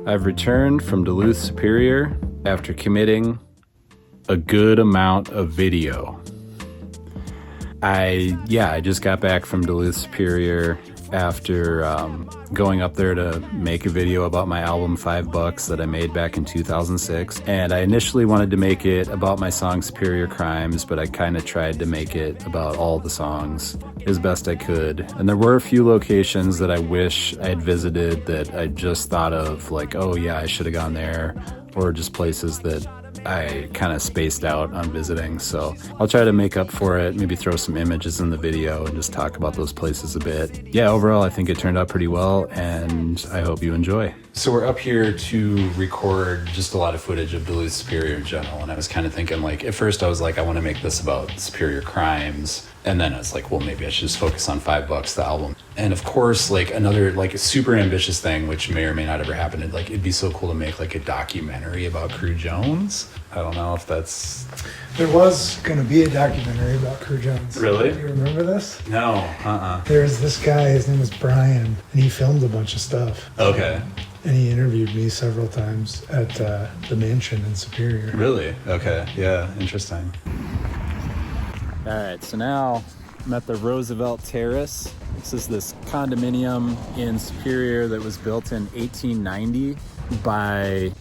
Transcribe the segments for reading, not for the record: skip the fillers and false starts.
I've returned from Duluth Superior after committing a good amount of video. I just got back from Duluth Superior after going up there to make a video about my album $5 that I made back in 2006. And I initially wanted to make it about my song Superior Crimes, but I kind of tried to make it about all the songs as best I could. And there were a few locations that I wish I had visited that I just thought of, like, oh yeah, I should have gone there, or just places that I kind of spaced out on visiting. So I'll try to make up for it, maybe throw some images in the video and just talk about those places a bit. Yeah, overall, I think it turned out pretty well, and I hope you enjoy. So we're up here to record just a lot of footage of Duluth Superior in general, and I was kind of thinking, like, at first I was like, I want to make this about Superior Crimes, and then I was like, well, maybe I should just focus on $5, the album. And of course, like, another, like, a super ambitious thing, which may or may not ever happen, it'd be so cool to make, like, a documentary about Crew Jones. I don't know if that's... There was going to be a documentary about Crew Jones. Really? Do you remember this? No, There's this guy, his name was Brian, and he filmed a bunch of stuff. Okay. And he interviewed me several times at the mansion in Superior. Really? Okay. Yeah, interesting. All right, so now I'm at the Roosevelt Terrace. This condominium in Superior that was built in 1890 by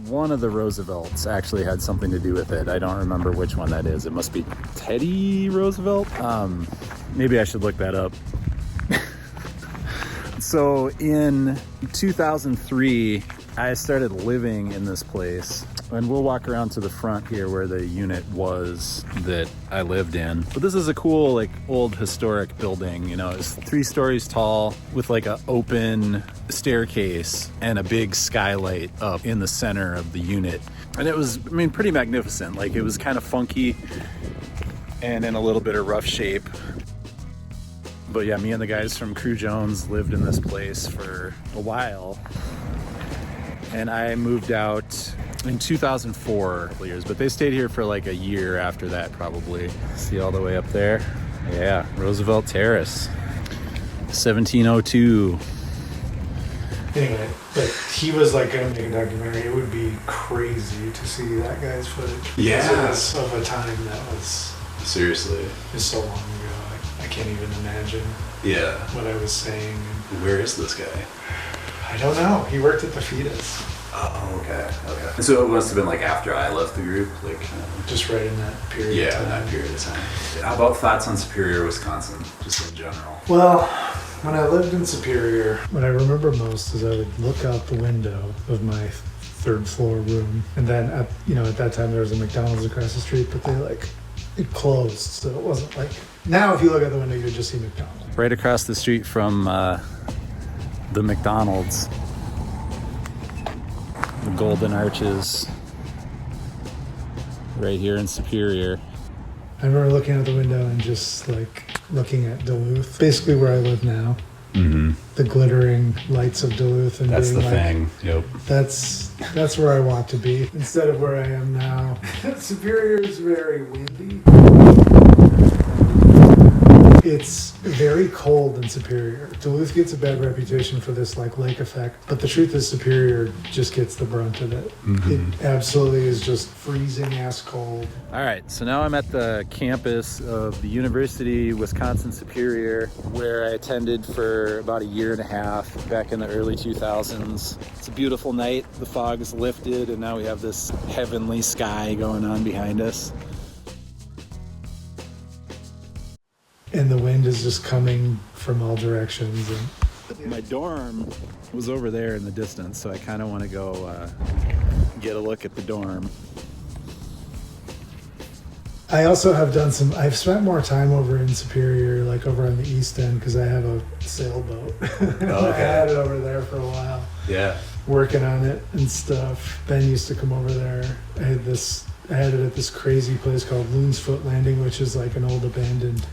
one of the Roosevelts. Actually had something to do with it. I don't remember which one that is. It must be Teddy Roosevelt. Maybe I should look that up. So in 2003, I started living in this place, and we'll walk around to the front here where the unit was that I lived in. But this is a cool, like, old historic building. You know, it's 3 stories tall with like an open staircase and a big skylight up in the center of the unit. And it was, I mean, pretty magnificent. Like, it was kind of funky and in a little bit of rough shape. But yeah, me and the guys from Crew Jones lived in this place for a while. And I moved out in 2004 years, but they stayed here for like a year after that, probably. See all the way up there? Yeah, Roosevelt Terrace, 1702. Anyway, but he was like going to make a documentary. It would be crazy to see that guy's footage. Yeah. Of a time that was... Seriously. Is so long ago. I can't even imagine what I was saying. Where is this guy? I don't know. He worked at the Fetus. Oh, okay. And so it must have been like after I left the group, like just right in that period of time. Yeah, that period of time. How about thoughts on Superior, Wisconsin, just in general? Well, when I lived in Superior, what I remember most is I would look out the window of my 3rd floor room, and then at that time there was a McDonald's across the street, but it closed, so it wasn't like... Now, if you look out the window, you just see McDonald's. Right across the street from the McDonald's. The Golden Arches. Right here in Superior. I remember looking out the window and just, like, looking at Duluth. Basically where I live now. Mm-hmm. The glittering lights of Duluth. And that's being the thing. Yep. That's where I want to be, instead of where I am now. Superior is very windy. It's very cold in Superior. Duluth gets a bad reputation for this, like, lake effect, but the truth is Superior just gets the brunt of it. Mm-hmm. It absolutely is just freezing ass cold. All right, so now I'm at the campus of the University Wisconsin Superior, where I attended for about a year and a half back in the early 2000s. It's a beautiful night. The fog is lifted, and now we have this heavenly sky going on behind us. And the wind is just coming from all directions. And my dorm was over there in the distance, so I kind of want to go get a look at the dorm. I also have I've spent more time over in Superior, like over on the East End, because I have a sailboat. Oh, okay. I had it over there for a while. Yeah. Working on it and stuff. Ben used to come over there. I had it at this crazy place called Loon's Foot Landing, which is like an old abandoned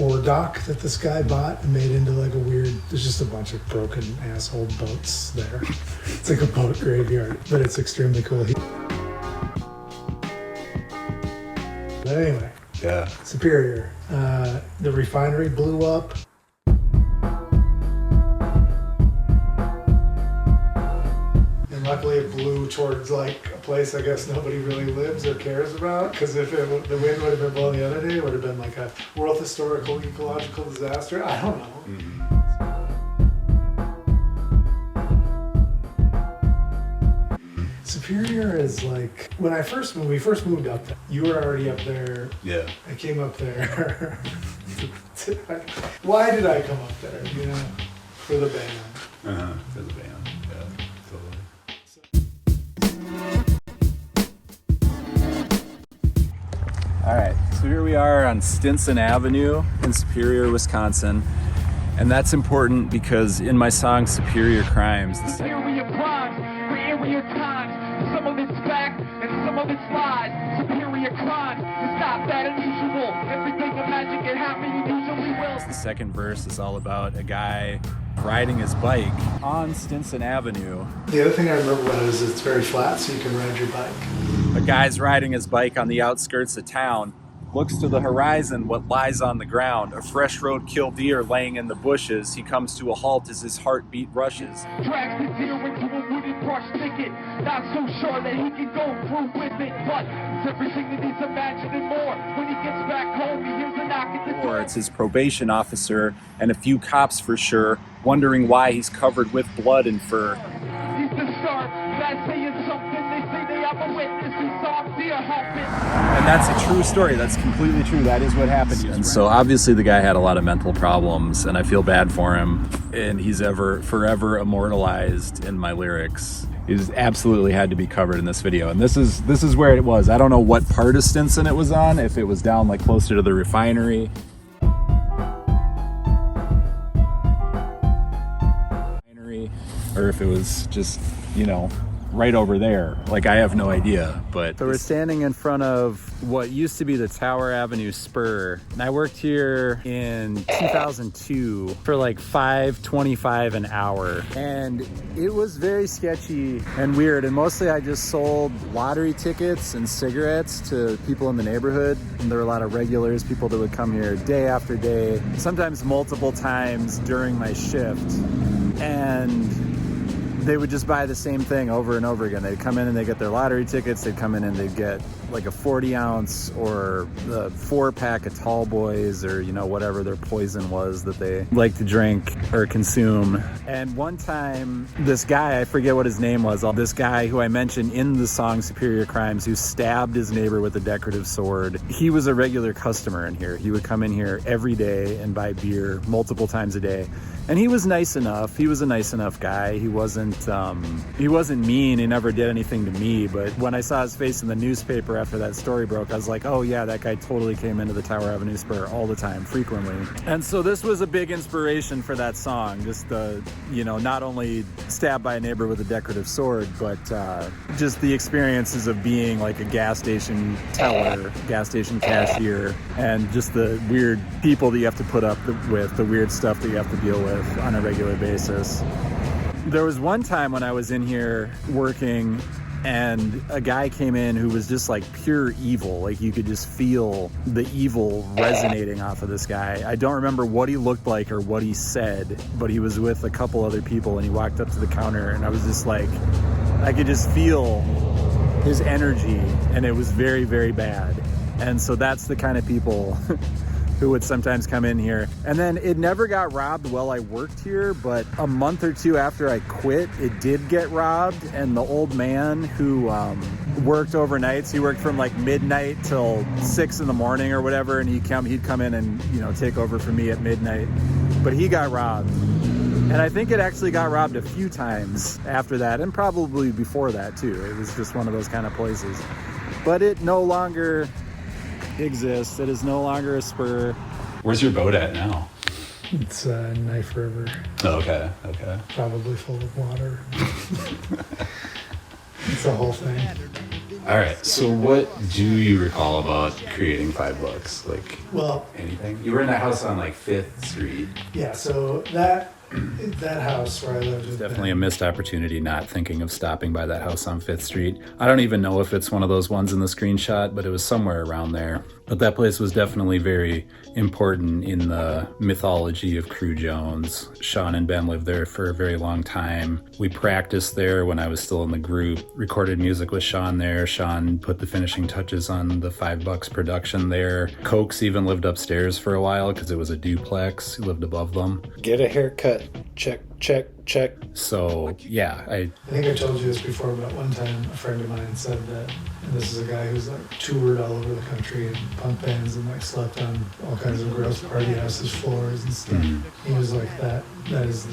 ore dock that this guy bought and made into like a weird... There's just a bunch of broken asshole boats there. It's like a boat graveyard, but it's extremely cool. But anyway, yeah. Superior. The refinery blew up. really blew towards like a place I guess nobody really lives or cares about. Because if the wind would have been blowing the other day, it would have been like a world historical ecological disaster. I don't know. Mm-hmm. Superior is like when we first moved up there. You were already up there. Yeah. I came up there. Why did I come up there? You know, for the band. For the band. Yeah, totally. All right, so here we are on Stinson Avenue in Superior, Wisconsin. And that's important because in my song Superior Crimes, the Superior crimes, for area times, some of it's fact and some of it's lies. Superior crimes, it's not that unusual. Everything imagined can happen, you usually will. the second verse is all about a guy riding his bike on Stinson Avenue. The other thing I remember about it is it's very flat, so you can ride your bike. A guy's riding his bike on the outskirts of town, looks to the horizon, what lies on the ground, a fresh roadkill deer laying in the bushes. He comes to a halt as his heartbeat rushes. Drags the deer into a wooded brush thicket. Not so sure that he can go through with it, but it's everything that he's imagined and more. When he gets back home, he hears a knock at the door. Or it's his probation officer and a few cops for sure, wondering why he's covered with blood and fur. He's disturbed, that's saying something. They say they have a witness who saw deer humping. And that's a true story. That's completely true. That is what happened. And so obviously the guy had a lot of mental problems, and I feel bad for him. And he's forever immortalized in my lyrics. He's absolutely had to be covered in this video. And this is where it was. I don't know what part of Stinson it was on, if it was down like closer to the refinery. Or if it was just, you know, right over there. Like, I have no idea, but... So we're standing in front of what used to be the Tower Avenue Spur. And I worked here in 2002 for like $5.25 an hour. And it was very sketchy and weird. And mostly I just sold lottery tickets and cigarettes to people in the neighborhood. And there were a lot of regulars, people that would come here day after day, sometimes multiple times during my shift. And they would just buy the same thing over and over again. They'd come in and they'd get their lottery tickets. They'd come in and they'd get like a 40 ounce or the 4-pack of Tall Boys, or, you know, whatever their poison was that they like to drink or consume. And one time, this guy, I forget what his name was, this guy who I mentioned in the song Superior Crimes, who stabbed his neighbor with a decorative sword, he was a regular customer in here. He would come in here every day and buy beer multiple times a day. And he was nice enough. He was a nice enough guy. He wasn't mean. He never did anything to me. But when I saw his face in the newspaper after that story broke, I was like, oh yeah, that guy totally came into the Tower Avenue Spur all the time, frequently. And so this was a big inspiration for that song. Just the, you know, not only stabbed by a neighbor with a decorative sword, but just the experiences of being like a gas station teller, gas station cashier, and just the weird people that you have to put up with, the weird stuff that you have to deal with on a regular basis. There was one time when I was in here working and a guy came in who was just like pure evil. Like, you could just feel the evil resonating off of this guy. I don't remember what he looked like or what he said, but he was with a couple other people and he walked up to the counter and I was just like, I could just feel his energy, and it was very, very bad. And so that's the kind of people who would sometimes come in here. And then it never got robbed while I worked here, but a month or two after I quit, it did get robbed. And the old man who worked overnights, he worked from like midnight till 6 in the morning or whatever, and he'd come in and, you know, take over for me at midnight. But he got robbed. And I think it actually got robbed a few times after that, and probably before that too. It was just one of those kind of places. But it no longer exists. It is no longer a spur. Where's your boat at now? It's Knife River. Oh, okay. Probably full of water. It's the whole thing. All right. So what do you recall about creating $5? Like, well, anything? You were in that house on like 5th Street. Yeah. So that that house where I lived was Definitely a missed opportunity not thinking of stopping by that house on 5th Street. I don't even know if it's one of those ones in the screenshot, but it was somewhere around there. But that place was definitely very important in the mythology of Crew Jones. Sean and Ben lived there for a very long time. We practiced there when I was still in the group, recorded music with Sean there. Sean put the finishing touches on the $5 production there. Cokes even lived upstairs for a while because it was a duplex. He lived above them. Get a haircut. Check, check, check. So, yeah, I think I told you this before, but one time a friend of mine said that, and this is a guy who's like toured all over the country in punk bands and like slept on all kinds of gross party houses floors and stuff. He was like, that is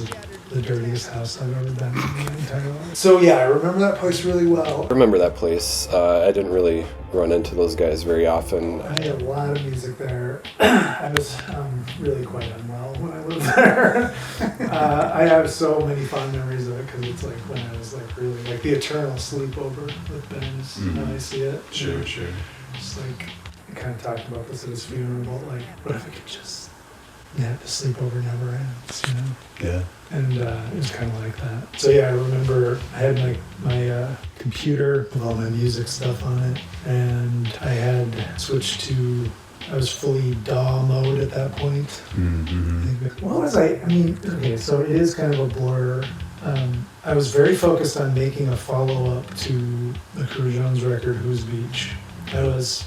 the dirtiest house I've ever been in my entire life. So yeah, I remember that place really well. I remember that place. I didn't really run into those guys very often. I had a lot of music there. I was really quite unwell when I lived there. I have so many fond memories of it because it's like when I was like really like the eternal sleepover with Ben is how I see it. Sure. Just like I kind of talked about this at his funeral, but like what if I could just the sleepover never ends, you know? Yeah. And it was kind of like that. So yeah, I remember I had my computer with all my music stuff on it, and I had switched to, I was fully DAW mode at that point. What was I mean, okay, so it is kind of a blur. I was very focused on making a follow-up to the Crew Jones record, Who's Beach. I was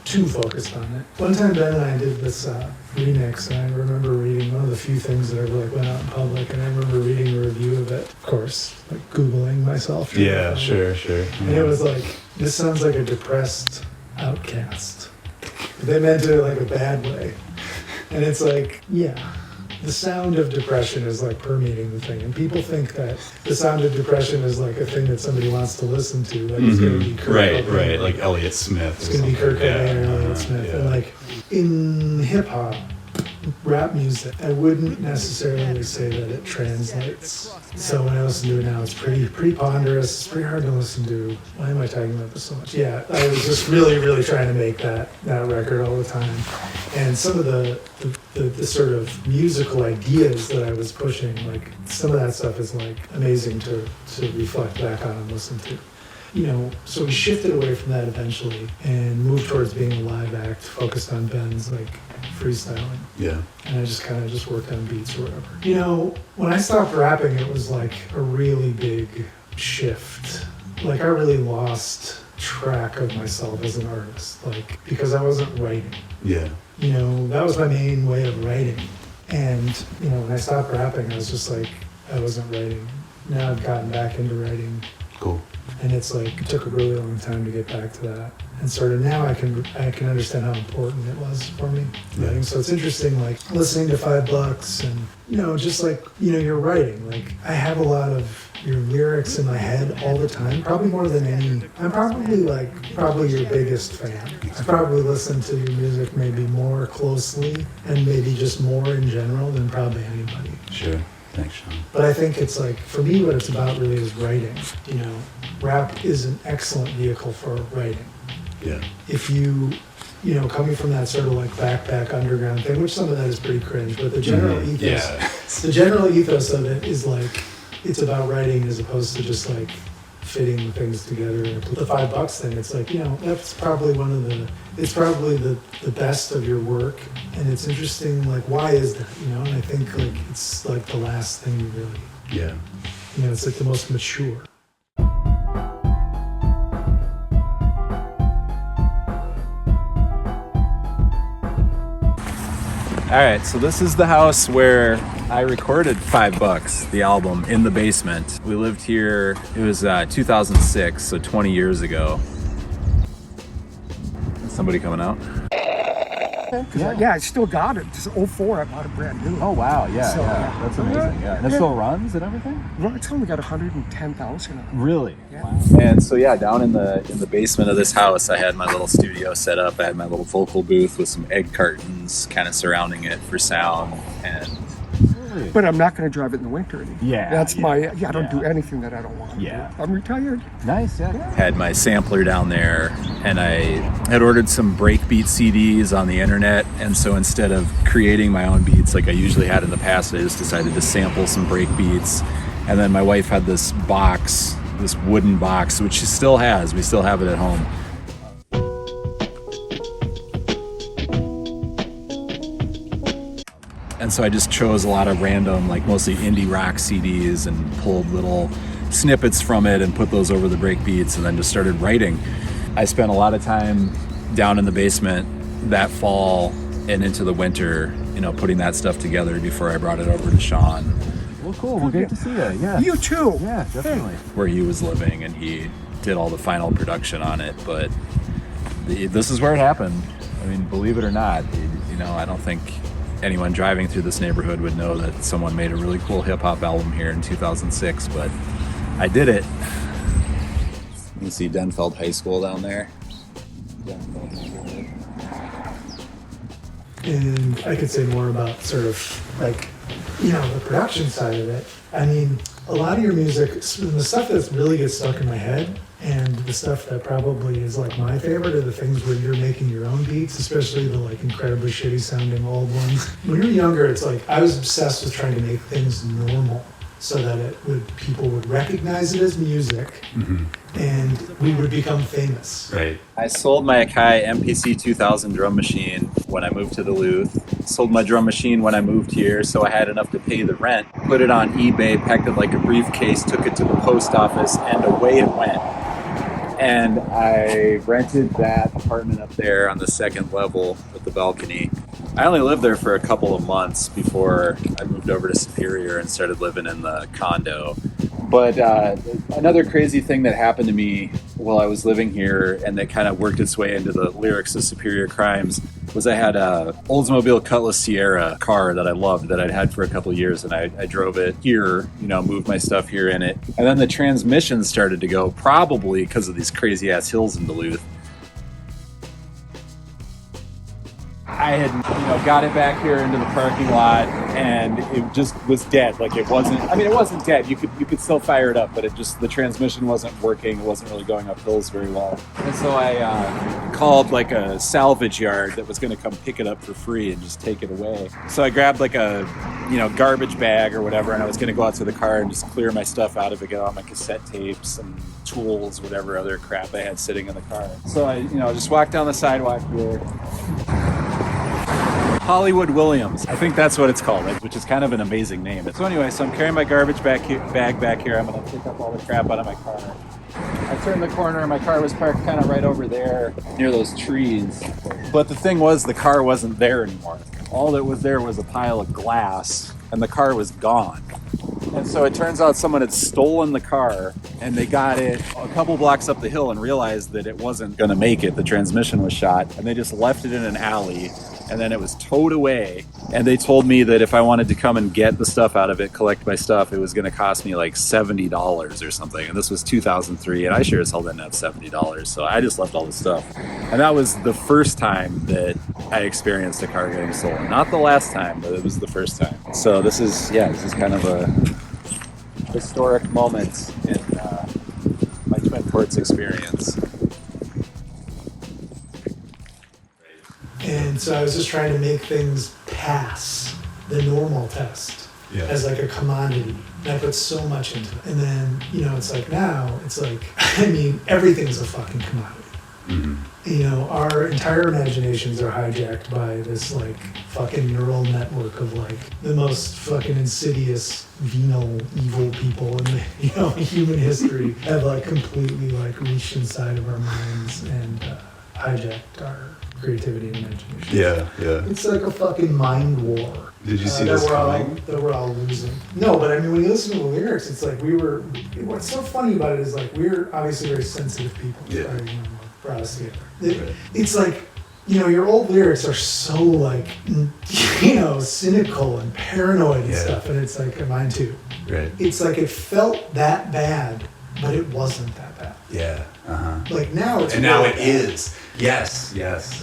too focused on it. One time Ben and I did this remix, and I remember reading one of the few things that ever like went out in public, and I remember reading a review of it, of course, like Googling myself. Yeah, sure. And it was like, this sounds like a depressed outcast. But they meant it like a bad way. And it's like, yeah. The sound of depression is like permeating the thing, and people think that the sound of depression is like a thing that somebody wants to listen to. Like it's going to be Kurt Cobain. Right, like Elliott Smith. It's going to be Kurt Cobain or Elliott Smith. Yeah. And like in hip hop, rap music, I wouldn't necessarily say that it translates. So when I listen to it now, it's pretty ponderous. It's pretty hard to listen to. Why am I talking about this so much? Yeah, I was just really trying to make that record all the time. And some of the sort of musical ideas that I was pushing, like some of that stuff is like amazing to reflect back on and listen to. You know, so we shifted away from that eventually and moved towards being a live act, focused on Ben's like freestyling. Yeah. And I just kind of worked on beats or whatever. You know, when I stopped rapping, it was like a really big shift. Like I really lost track of myself as an artist, like because I wasn't writing. Yeah. You know, that was my main way of writing. And, you know, when I stopped rapping, I was just like, I wasn't writing. Now I've gotten back into writing. Cool. And it's like, it took a really long time to get back to that. And sort of now I can understand how important it was for me. Writing. So it's interesting, like listening to $5 and, you know, just like, you know, you're writing. Like I have a lot of your lyrics in my head all the time, probably more than any. I'm probably your biggest fan. I probably listen to your music maybe more closely and maybe just more in general than probably anybody. Sure. Thanks, Sean. But I think it's like, for me, what it's about really is writing. You know, rap is an excellent vehicle for writing. Yeah. If you know, coming from that sort of like backpack underground thing, which some of that is pretty cringe, but the general ethos, the general ethos of it is like, it's about writing as opposed to just like fitting things together. The $5 thing, it's like, you know, that's probably it's probably the best of your work. And it's interesting, like, why is that, you know? And I think like, it's like the last thing you really, you know, it's like the most mature. All right, so this is the house where I recorded $5, the album, in the basement. We lived here, it was 2006, so 20 years ago. Somebody coming out? Yeah, I still got it. Just 04, I bought it brand new. Oh wow, yeah, So, yeah, that's amazing. Yeah, and it still runs and everything. Well, it's only got 110,000 on it. Really? Yeah. Wow. And so yeah, down in the basement of this house, I had my little studio set up. I had my little vocal booth with some egg cartons kind of surrounding it for sound. And Really? But I'm not going to drive it in the winter anymore. Yeah. That's I don't do anything that I don't want to do. I'm retired. Nice, yeah. Had my sampler down there, and I had ordered some breakbeat CDs on the internet, and so instead of creating my own beats like I usually had in the past, I just decided to sample some breakbeats. And then my wife had this box, this wooden box, which she still has. We still have it at home. And so I just chose a lot of random, like mostly indie rock CDs, and pulled little snippets from it and put those over the break beats, and then just started writing. I spent a lot of time down in the basement that fall and into the winter, putting that stuff together before I brought it over to Sean. Well, cool. Well, great to see you. Yeah. You too. Yeah, definitely. Where he was living, and he did all the final production on it. But this is where it happened. I mean, believe it or not, I don't think anyone driving through this neighborhood would know that someone made a really cool hip-hop album here in 2006, but I did it. You can see Denfeld High School down there. And I could say more about sort of like, the production side of it. I mean, a lot of your music, the stuff that really gets stuck in my head, and the stuff that probably is like my favorite are the things where you're making your own beats, especially the like incredibly shitty sounding old ones. When you're younger, it's like I was obsessed with trying to make things normal so that people would recognize it as music, and we would become famous. Right. I sold my Akai MPC 2000 drum machine when I moved to Duluth. Sold my drum machine when I moved here, so I had enough to pay the rent. Put it on eBay, packed it like a briefcase, took it to the post office, and away it went. And I rented that apartment up there on the second level with the balcony. I only lived there for a couple of months before I moved over to Superior and started living in the condo. But another crazy thing that happened to me while I was living here, and that kind of worked its way into the lyrics of Superior Crimes, was I had a Oldsmobile Cutlass Sierra car that I loved, that I'd had for a couple of years, and I drove it here, moved my stuff here in it. And then the transmission started to go, probably because of these crazy ass hills in Duluth. I had, got it back here into the parking lot, and it just was dead. Like it wasn't dead. You could still fire it up, but the transmission wasn't working. It wasn't really going up hills very well. And so I called like a salvage yard that was going to come pick it up for free and just take it away. So I grabbed like a, garbage bag or whatever, and I was going to go out to the car and just clear my stuff out of it, get all my cassette tapes and tools, whatever other crap I had sitting in the car. So I, just walked down the sidewalk here. Hollywood Williams. I think that's what it's called, which is kind of an amazing name. So anyway, I'm carrying my garbage bag back here. I'm going to pick up all the crap out of my car. I turned the corner, and my car was parked kind of right over there near those trees. But the thing was, the car wasn't there anymore. All that was there was a pile of glass, and the car was gone. And so it turns out someone had stolen the car, and they got it a couple blocks up the hill and realized that it wasn't going to make it. The transmission was shot, and they just left it in an alley. And then it was towed away, and they told me that if I wanted to come and get the stuff out of it, collect my stuff, it was going to cost me like $70 or something. And this was 2003, and I sure as hell didn't have $70, so I just left all the stuff. And that was the first time that I experienced a car getting stolen. Not the last time, but it was the first time. So this is kind of a historic moment in my Twin Ports experience. And so I was just trying to make things pass the normal test as like a commodity. And I put so much into it. And then, it's like now, it's like, everything's a fucking commodity. Mm-hmm. Our entire imaginations are hijacked by this like fucking neural network of like the most fucking insidious, venal, evil people in the, human history have like completely like reached inside of our minds and hijacked our creativity and imagination. Yeah. It's like a fucking mind war. Did you see this coming? That we're all losing. No, but when you listen to the lyrics, it's like what's so funny about it is like we're obviously very sensitive people. Yeah. Brought us together. It's like, your old lyrics are so like, cynical and paranoid and stuff, and it's like, mine too. Right. It's like it felt that bad, but it wasn't that bad. Yeah. Like now it's and now it is. Yes,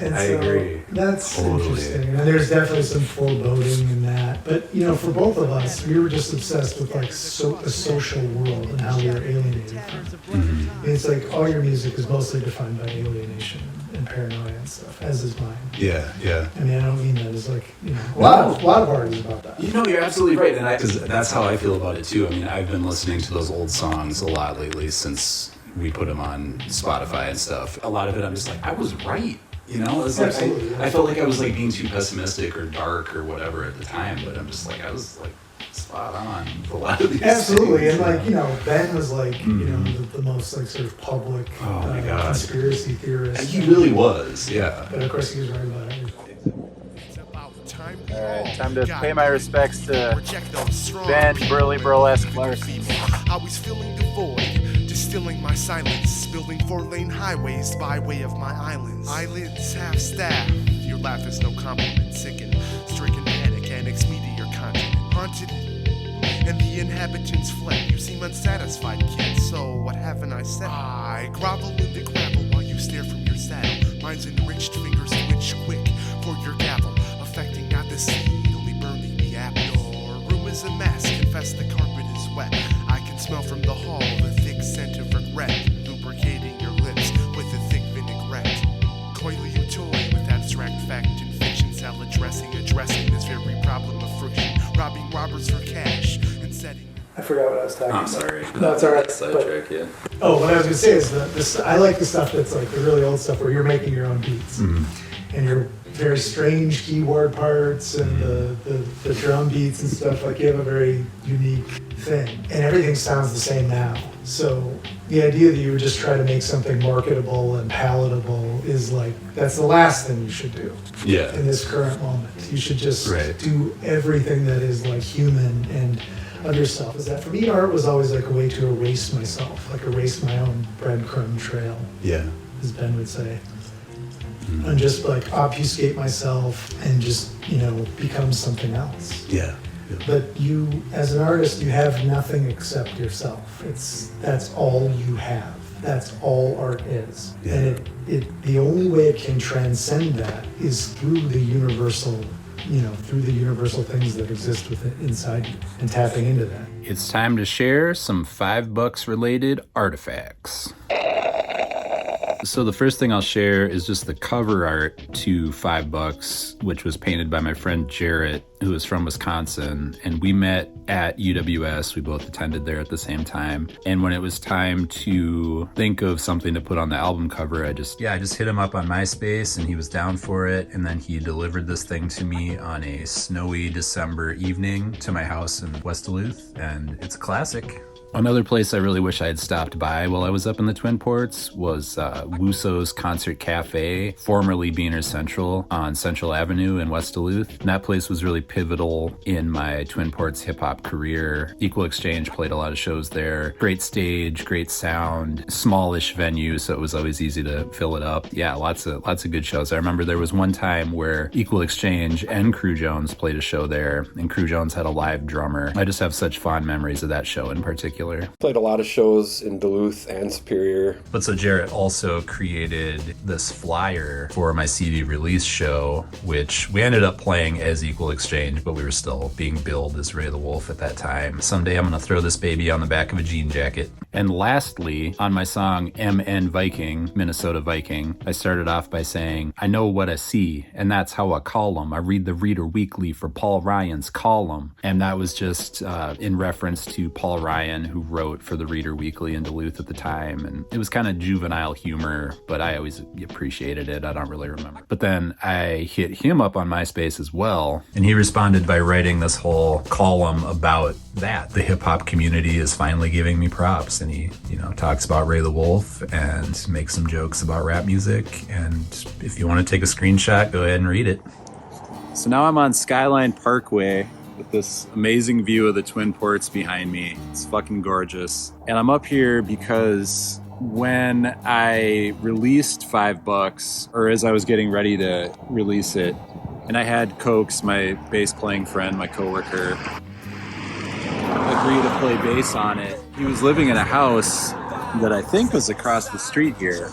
And I so agree. That's Totally. interesting. And there's definitely some foreboding in that. But, you know, for both of us, we were just obsessed with like the social world and how we were alienated from it. Mm-hmm. It's like all your music is mostly defined by alienation and paranoia and stuff, as is mine. Yeah. I mean, I don't mean that as like, you know, a lot of art is about that. You know, you're absolutely right, and because that's how I feel about it too. I mean, I've been listening to those old songs a lot lately since we put them on Spotify and stuff. A lot of it, I'm just like, I was right. You know, it's like I felt like I was like being too pessimistic or dark or whatever at the time, but I'm just like I was like spot on with a lot of these Absolutely, things, and like, you know, Ben was like, you know, the most like sort of public conspiracy theorist. He really was, yeah. But of course, he was right about everything. Alright, time to pay my respects to Ben Burly Burlesque Larson. I was filling the void, distilling my silence, building 4-lane highways by way of my islands. Islands half staff, your laugh is no compliment, sickened, stricken panic, annex me to your continent. Haunted, and the inhabitants fled. You seem unsatisfied, kid, so what haven't I said? I grovel in the gravel while you stare from your saddle. Mine's enriched, fingers twitch quick for your gavel, affecting not the scene, only burning the apple. Your room is a mess, confess the carpet is wet. I can smell from the hall the thick scent of regret, lubricating your lips with a thick vinaigrette. Coyly you toy with abstract fact and fiction, salad dressing, addressing this very problem of friction, robbing robbers for cash and setting. I forgot what I was talking about. I'm sorry. No, it's all right. Sidetrack, yeah. Oh, what I was going to say is that I like the stuff that's like the really old stuff where you're making your own beats. And your very strange keyboard parts and the drum beats and stuff. Like you have a very unique thing. And everything sounds the same now. So the idea that you would just try to make something marketable and palatable is like, that's the last thing you should do. Yeah. In this current moment. You should just do everything that is like human and of yourself. Is that for me, art was always like a way to erase myself, like erase my own breadcrumb trail. Yeah. As Ben would say. And just like obfuscate myself and just, you know, become something else. Yeah. But you, as an artist, you have nothing except yourself. That's all you have. That's all art is. Yeah. And the only way it can transcend that is through the universal, you know, through the universal things that exist with it inside you and tapping into that. It's time to share some $5 related artifacts. So the first thing I'll share is just the cover art to $5, which was painted by my friend Jarrett, who is from Wisconsin. And we met at UWS. We both attended there at the same time. And when it was time to think of something to put on the album cover, I just hit him up on MySpace and he was down for it. And then he delivered this thing to me on a snowy December evening to my house in West Duluth. And it's a classic. Another place I really wish I had stopped by while I was up in the Twin Ports was Wuso's Concert Cafe, formerly Beaner Central on Central Avenue in West Duluth. And that place was really pivotal in my Twin Ports hip-hop career. Xchange played a lot of shows there. Great stage, great sound, smallish venue, so it was always easy to fill it up. Yeah, lots of good shows. I remember there was one time where Xchange and Crew Jones played a show there, and Crew Jones had a live drummer. I just have such fond memories of that show in particular. Played a lot of shows in Duluth and Superior. But so Jarrett also created this flyer for my CD release show, which we ended up playing as Xchange, but we were still being billed as Ray the Wolf at that time. Someday I'm gonna throw this baby on the back of a jean jacket. And lastly, on my song MN Viking, Minnesota Viking, I started off by saying, I know what I see, and that's how I call 'em. I read the Reader Weekly for Paul Ryan's column. And that was just in reference to Paul Ryan, who wrote for the Reader Weekly in Duluth at the time. And it was kind of juvenile humor, but I always appreciated it. I don't really remember. But then I hit him up on MySpace as well. And he responded by writing this whole column about that. The hip hop community is finally giving me props. And he, you know, talks about Ray the Wolf and makes some jokes about rap music. And if you want to take a screenshot, go ahead and read it. So now I'm on Skyline Parkway with this amazing view of the Twin Ports behind me. It's fucking gorgeous. And I'm up here because when I released $5, or as I was getting ready to release it, and I had Cokes, my bass playing friend, my coworker, agree to play bass on it. He was living in a house that I think was across the street here.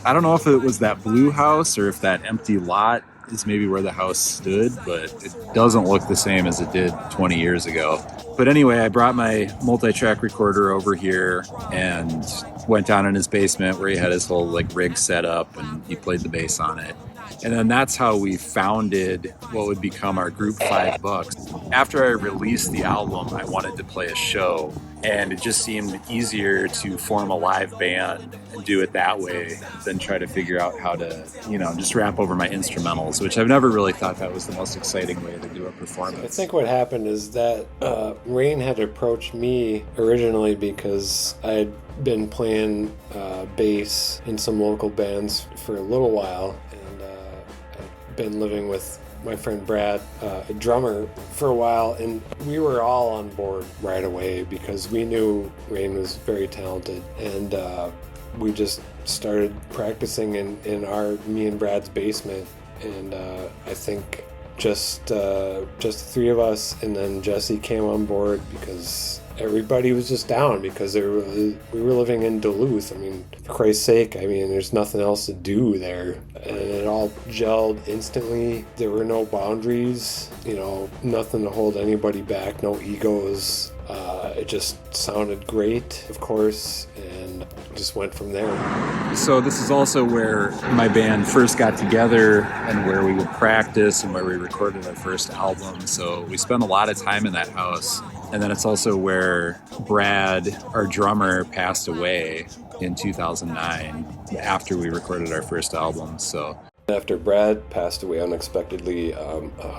I don't know if it was that blue house or if that empty lot is maybe where the house stood, but it doesn't look the same as it did 20 years ago. But anyway, I brought my multi-track recorder over here and went down in his basement where he had his whole like rig set up and he played the bass on it. And then that's how we founded what would become our group 5 Bucks. After I released the album, I wanted to play a show, and it just seemed easier to form a live band and do it that way than try to figure out how to, just rap over my instrumentals, which I've never really thought that was the most exciting way to do a performance. I think what happened is that Rain had approached me originally because I had been playing bass in some local bands for a little while, and I'd been living with my friend Brad, a drummer, for a while, and we were all on board right away because we knew Rain was very talented, and we just started practicing in me and Brad's basement, and I think just the 3 of us, and then Jesse came on board because everybody was just down because we were living in Duluth. I mean, for Christ's sake, there's nothing else to do there. And it all gelled instantly. There were no boundaries, nothing to hold anybody back, no egos. It just sounded great, of course, and just went from there. So this is also where my band first got together and where we would practice and where we recorded our first album. So we spent a lot of time in that house. And then it's also where Brad, our drummer, passed away in 2009 after we recorded our first album. So after Brad passed away unexpectedly,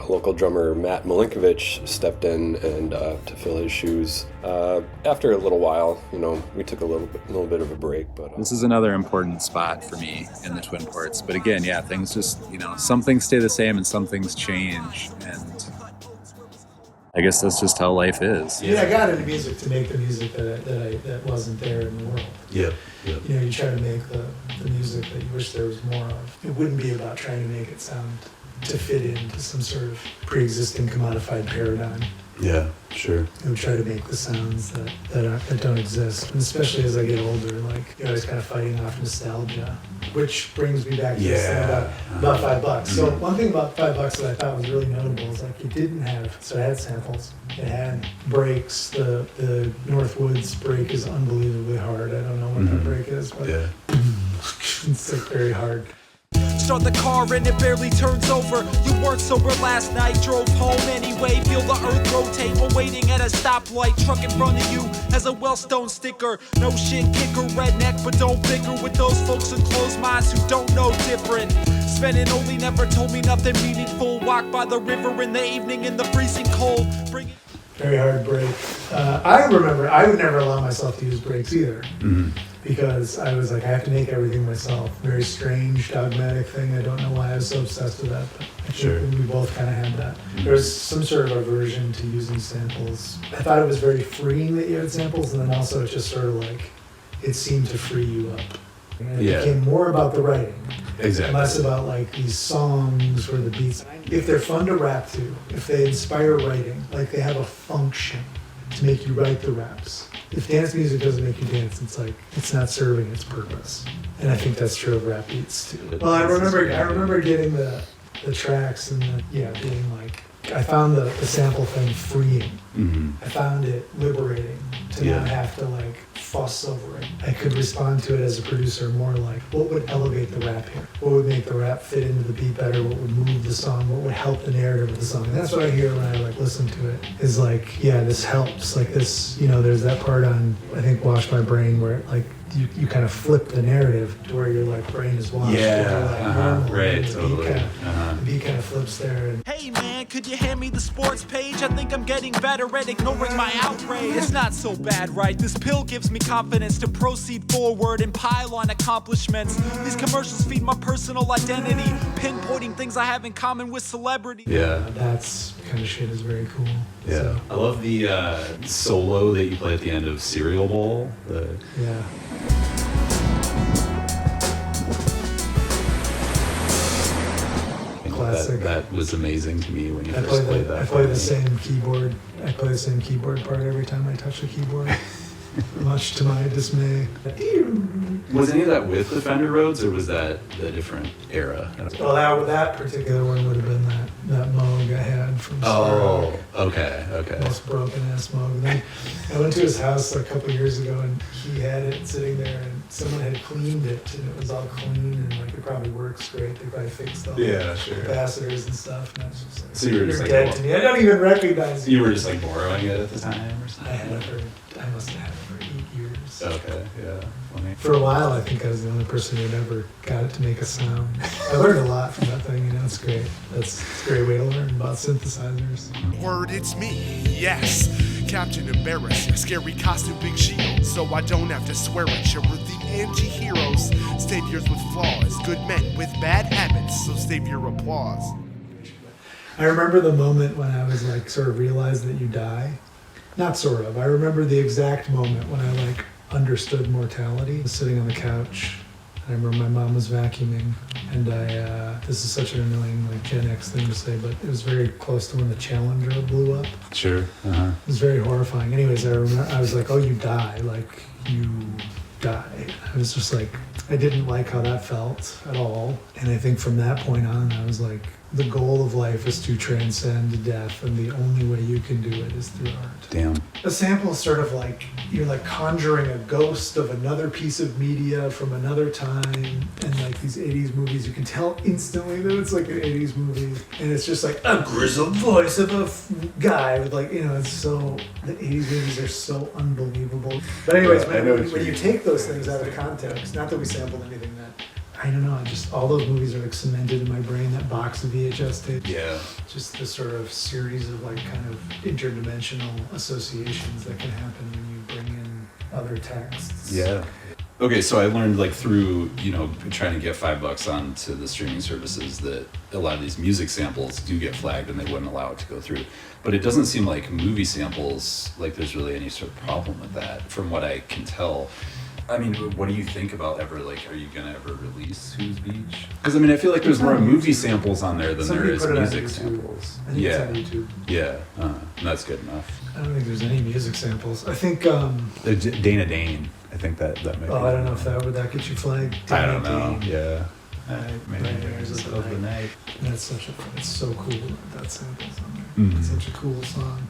local drummer Matt Milinkovich stepped in and to fill his shoes. After a little while, we took a little bit of a break. But this is another important spot for me in the Twin Ports. But again, things just, some things stay the same and some things change. And I guess that's just how life is. Yeah, I got into music to make the music that wasn't there in the world. Yep. You try to make the music that you wish there was more of. It wouldn't be about trying to make it sound to fit into some sort of pre-existing commodified paradigm. Yeah, sure. You would try to make the sounds that don't exist. And especially as I get older, you're always kind of fighting off nostalgia. Which brings me back to this thing about 5 Bucks. So one thing about 5 Bucks that I thought was really notable is it didn't have, so it had samples, it had breaks. The Northwoods break is unbelievably hard. I don't know what that break is, but it's very hard. Start the car and it barely turns over. You weren't sober last night, drove home anyway. Feel the earth rotate while waiting at a stoplight. Truck in front of you has a Wellstone sticker. No shit kicker, redneck, but don't bicker with those folks in closed minds who don't know different. Spending only never told me nothing meaningful. Walk by the river in the evening in the freezing cold. Bring it. Very hard break. I remember I would never allow myself to use breaks either. Because I was like, I have to make everything myself. Very strange, dogmatic thing. I don't know why I was so obsessed with that, but I think we both kind of had that. There was some sort of aversion to using samples. I thought it was very freeing that you had samples, and then also it just sort of it seemed to free you up. And it became more about the writing. Exactly. Less about these songs or the beats. If they're fun to rap to, if they inspire writing, they have a function to make you write the raps. If dance music doesn't make you dance, it's not serving its purpose. And I think that's true of rap beats too. Well, I remember getting the tracks and being I found the sample thing freeing. I found it liberating to not have to fuss over it. I could respond to it as a producer more what would elevate the rap here? What would make the rap fit into the beat better? What would move the song? What would help the narrative of the song? And that's what I hear when I listen to it is this helps. This, there's that part on, I think, Wash My Brain where you kind of flip the narrative to where your brain is washed. Right, totally. The beat kind of flips there. And hey man, could you hand me the sports page? I think I'm getting better at ignoring my outrage. It's not so bad, right? This pill gives me confidence to proceed forward and pile on accomplishments. These commercials feed my personal identity, pinpointing things I have in common with celebrities. That's kind of shit is very cool. Yeah. So. I love the solo that you play at the end of Cereal Bowl. Classic. That was amazing to me when you first played that. I play the same keyboard. I play the same keyboard part every time I touch the keyboard. much to my dismay. Was any of that with the Fender Rhodes, or was that a different era? Well, that particular one would have been that Moog I had from Oh, okay. Most broken ass Moog. Then I went to his house a couple years ago, and he had it sitting there, and someone had cleaned it, and it was all clean, and like it probably works great. They probably fixed all the capacitors and stuff. And I was just like, so you were just you're like, dead to me. I don't even recognize you. You were just like borrowing it at the time, or something? I must have had it for 8 years. Okay, yeah. Funny. For a while, I think I was the only person who'd ever got it to make a sound. I learned a lot from that thing, it's great. It's a great way to learn about synthesizers. Word, it's me, yes. Captain Embarrass, your scary costume, big shield. So I don't have to swear at you. We're the anti-heroes, saviors with flaws, good men with bad habits, so save your applause. I remember the moment when I was like sort of realized that you die. Not sort of. I remember the exact moment when I like understood mortality. I was sitting on the couch. I remember my mom was vacuuming, and this is such an annoying like Gen X thing to say, but it was very close to when the Challenger blew up. Sure. It was very horrifying. Anyways, I remember I was like, oh, you die. Like, you die. I was just like, I didn't like how that felt at all. And I think from that point on, I was like, the goal of life is to transcend death, and the only way you can do it is through art. Damn. A sample is sort of like you're like conjuring a ghost of another piece of media from another time, and like these 80s movies, you can tell instantly that it's like an 80s movie, and it's just like a grizzled voice of a guy with like, it's so, the 80s movies are so unbelievable. But anyways, when you take those things out of context, not that we sampled anything that, I don't know, just all those movies are like cemented in my brain, that box of VHS tapes. Yeah. Just this sort of series of like kind of interdimensional associations that can happen when you bring in other texts. Yeah. Okay, so I learned like through, trying to get $5 onto the streaming services that a lot of these music samples do get flagged and they wouldn't allow it to go through. But it doesn't seem like movie samples, like there's really any sort of problem with that from what I can tell. I mean, what do you think about are you going to ever release Who's Beach? Because, I feel like there's more movie samples on there than there is music samples. I think it's on YouTube. Yeah, that's good enough. I don't think there's any music samples. I think... Dana Dane, I think that might be... I don't know if would that get you flagged? I don't know, yeah. Maybe of the night. That's it's so cool that sample's on there. Mm-hmm. It's such a cool song.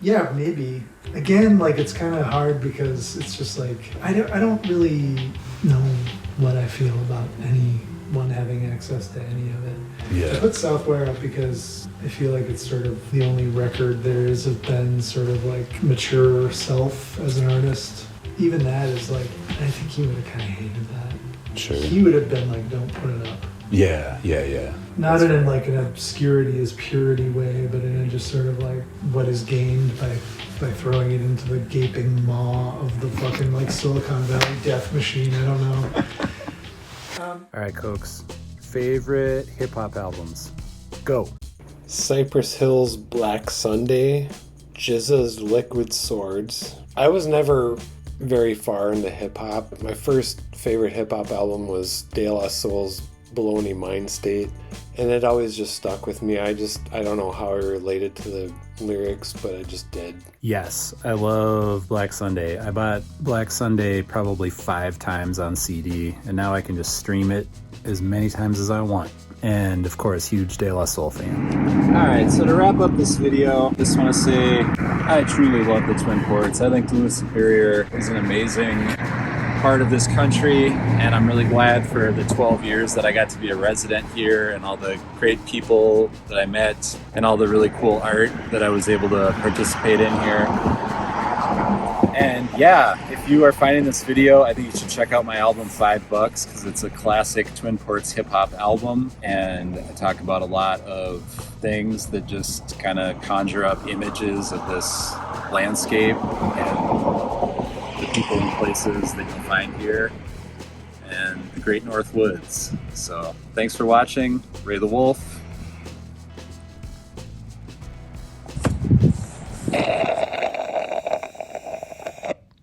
Yeah, maybe. Again, like it's kind of hard because it's just like I don't really know what I feel about anyone having access to any of it. Yeah. I put Southwire up because I feel like it's sort of the only record there is of Ben's sort of like mature self as an artist. Even that is like, I think he would have kind of hated that. Sure. He would have been like, don't put it up. Yeah. Not in like an obscurity as purity way, but in a just sort of like what is gained by throwing it into the gaping maw of the fucking like Silicon Valley death machine. I don't know. All right, Cokes. Favorite hip hop albums? Go. Cypress Hill's Black Sunday, Jizza's Liquid Swords. I was never very far into hip hop. My first favorite hip hop album was De La Soul's Baloney Mind State, and it always just stuck with me. I don't know how I related to the lyrics, but I just did. Yes, I love Black Sunday. I bought Black Sunday probably 5 times on CD, and now I can just stream it as many times as I want. And of course, huge De La Soul fan. Alright, so to wrap up this video, just want to say I truly love the Twin Ports. I think Duluth Superior is an amazing part of this country, and I'm really glad for the 12 years that I got to be a resident here, and all the great people that I met, and all the really cool art that I was able to participate in here. And yeah, if you are finding this video, I think you should check out my album $5 because it's a classic Twin Ports hip hop album, and I talk about a lot of things that just kind of conjure up images of this landscape and the people and places that you'll find here, and the Great North Woods. So thanks for watching. Ray the Wolf.